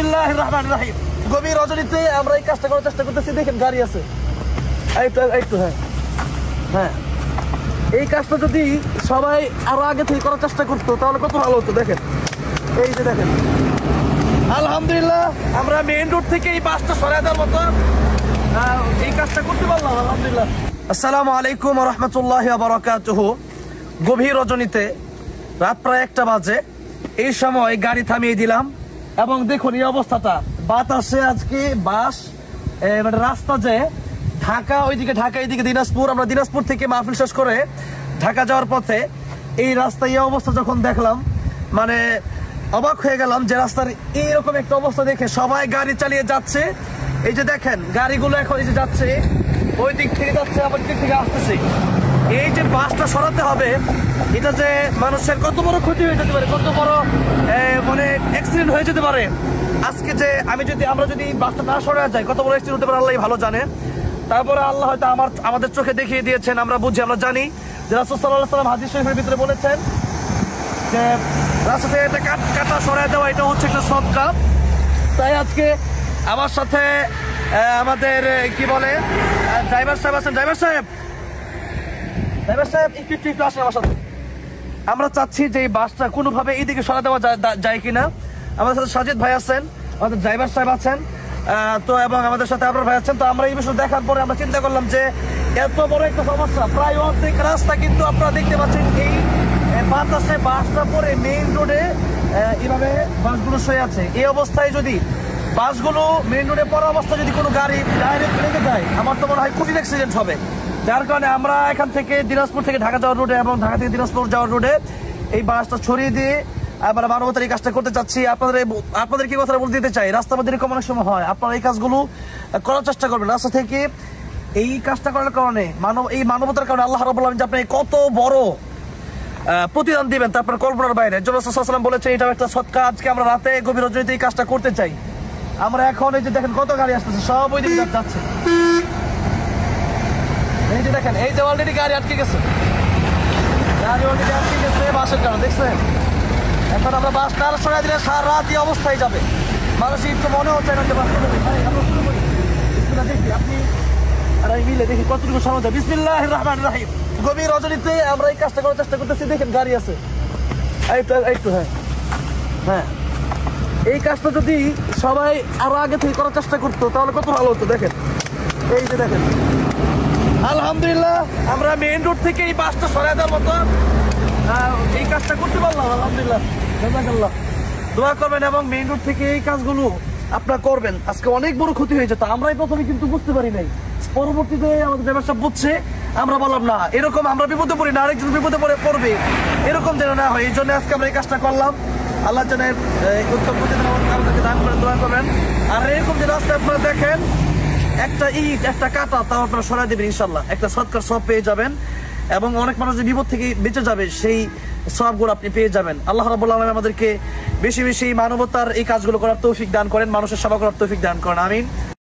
বিসমিল্লাহির রহমানির রহিম। গভীর রজনীতে আমরা এই কাজটা করার চেষ্টা করতেছি। দেখেন গাড়ি আছে, একটু হ্যাঁ এই কাজটা যদি সবাই আরো আগে থেকে করার চেষ্টা করতো তাহলে কত ভালো হতো। দেখেন এই যে দেখেন, আলহামদুলিল্লাহ আমরা মেইন রোড থেকে এই বাসটা সরাই দেওয়ার মতো এই কাজটা করতে পারলাম, আলহামদুলিল্লাহ। আসসালামু আলাইকুম ওয়া রাহমাতুল্লাহি ওয়া বারাকাতুহু। গভীর রজনীতে রাত প্রায় 1টা বাজে, এই সময় গাড়ি থামিয়ে দিলাম এবং দেখুন এই অবস্থাটা। বাতাসে আজকে বাস মানে রাস্তা যে ঢাকা, ওইদিকে ঢাকা, এইদিকে দিনাজপুর। আমরা দিনাজপুর থেকে মাহফিল শেষ করে ঢাকা যাওয়ার পথে এই রাস্তায় এই অবস্থা যখন দেখলাম, মানে অবাক হয়ে গেলাম যে রাস্তার এইরকম একটা অবস্থা দেখে সবাই গাড়ি চালিয়ে যাচ্ছে। এই যে দেখেন গাড়িগুলো এখন এই যে যাচ্ছে, ওই দিক থেকে যাচ্ছে, আবার দিক থেকে আসতেছে। এই যে বাসটা সরাতে হবে, এটা যে মানুষের কত বড় ক্ষতি হয়ে যেতে পারে, কত বড় মানে অ্যাক্সিডেন্ট হয়ে যেতে পারে। আজকে যে আমরা যদি বাসটা না সরা যায় কত বড় অ্যাক্সিডেন্ট হতে পারে আল্লাহ ভালো জানে। তারপরে আল্লাহ হয়তো আমাদের চোখে দেখিয়ে দিয়েছেন, আমরা বুঝি, আমরা জানি যে রাসূল সাল্লাল্লাহু আলাইহি ওয়াসাল্লাম হাদিস শরীফের ভিতরে বলেছেন যে রাস্তা থেকে একটা কাটা সরাই দেওয়া এটা হচ্ছে একটা সদকা। তাই আজকে আমার সাথে আমাদের কি বলে ড্রাইভার সাহেব আছেন। ড্রাইভার সাহেব একটু আসেন আমার সাথে। আমরা চাচ্ছি যে এই বাসটা কোনোভাবে এইদিকে সরা দেওয়া যায় কিনা। আমাদের সাথে সাজিদ ভাই আছেন, আমাদের ড্রাইভার সাহেব আছেন, তো এবং আমাদের সাথে আপনার ভাই আছেন। তো আমরা এই বিষয় দেখার পরে আমরা চিন্তা করলাম যে এত বড় একটা সমস্যা, প্রায় অর্ধেক রাস্তা কিন্তু আপনারা দেখতে পাচ্ছেন এই বাতাসে বাসটা পরে মেইন রোডে এইভাবে বাসগুলো শুয়ে আছে। এই অবস্থায় যদি বাসগুলো মেইন রোডে পড়া অবস্থায় যদি কোনো গাড়ি ডাইরেক্ট লেগে যায়, আমার তো মনে হয় কঠিন অ্যাক্সিডেন্ট হবে। যার কারণে আমরা এখান থেকে দিনাজপুর থেকে ঢাকা যাওয়ার রোডে এবং ঢাকা থেকে দিনাজপুর যাওয়ার রোডে এই বাসটা ছড়িয়ে দিয়ে আমরা মানবতার এই কাজটা করতে চাচ্ছি। আপনাদের কি কথা বলতে দিতে চাই, রাস্তার মধ্যে এরকম অনেক সময় হয়, আপনারা এই কাজগুলো করার চেষ্টা করবেন। রাস্তা থেকে এই কাজটা করার কারণে এই মানবতার কারণে আল্লাহ রাব্বুল আলামিন যে আপনাকে কত বড় প্রতিদান দিবেন তারপর কল্পনার বাইরে। রাসূল সাল্লাল্লাহু আলাইহি ওয়াসাল্লাম বলেছেন এটাও একটা সদকা। আজকে আমরা রাতে গভীর রজনীতে এই কাজটা করতে চাই। আমরা এখন এই যে দেখেন কত গাড়ি আসতেছে, সব ওই দিকে যাচ্ছে। এই যে দেখেন, এই যে অলরেডি গাড়ি আটকে গেছে, বাসের কারণে দেখছেন। এখন আমরা বাস না সরাই দিলে সারা রাত এই অবস্থায় যাবে। মানুষ একটু মনে হচ্ছে না যে বাস দেখি আপনি আর আমি মিলে দেখি কতটুকু সময় যায়। বিসমিল্লাহির রহমানির রহিম। গভীর রজনীতে আমরা এই কাজটা করার চেষ্টা করতেছি। দেখেন গাড়ি আছে, একটু হ্যাঁ এই কাজটা যদি সবাই আরো আগে থেকে করার চেষ্টা করতো তাহলে কত ভালো হতো। দেখেন এই যে দেখেন, আলহামদুলিল্লাহ আমরা মেইন রোড থেকে এই বাসটা সরাই দেওয়ার মতো এই কাজটা করতে পারলাম, আলহামদুলিল্লাহ। জাযাকাল্লাহ, দোয়া করবেন এবং মেইন রোড থেকে এই কাজগুলো আপনারা করবেন। আজকে অনেক বড় ক্ষতি হয়ে যেত, আমরাই প্রথমে কিন্তু বুঝতে পারি নাই, পরবর্তীতে আমাদের ড্রাইভার সাহেব বুঝছে, আমরা বললাম না এরকম আমরা বিপদে পড়ি না, আরেকজন বিপদে পড়বে এরকম যেন না হয়। এই জন্য আজকে আমরা এই কাজটা করলাম। আল্লাহ যেন উত্তম প্রতিদান আমাদেরকে দান করেন, দোয়া করবেন। আর এরকম যে রাস্তা আপনারা দেখেন একটা ইট একটা কাটা তাও আপনারা সরাই দেবেন, ইনশাল্লাহ একটা সদকার সব পেয়ে যাবেন এবং অনেক মানুষ যে বিপদ থেকে বেঁচে যাবে সেই সবগুলো আপনি পেয়ে যাবেন। আল্লাহ রাব্বুল আলামিন আমাদেরকে বেশি বেশি মানবতার এই কাজগুলো করার তৌফিক দান করেন, মানুষের সেবা করার তৌফিক দান করেন, আমিন।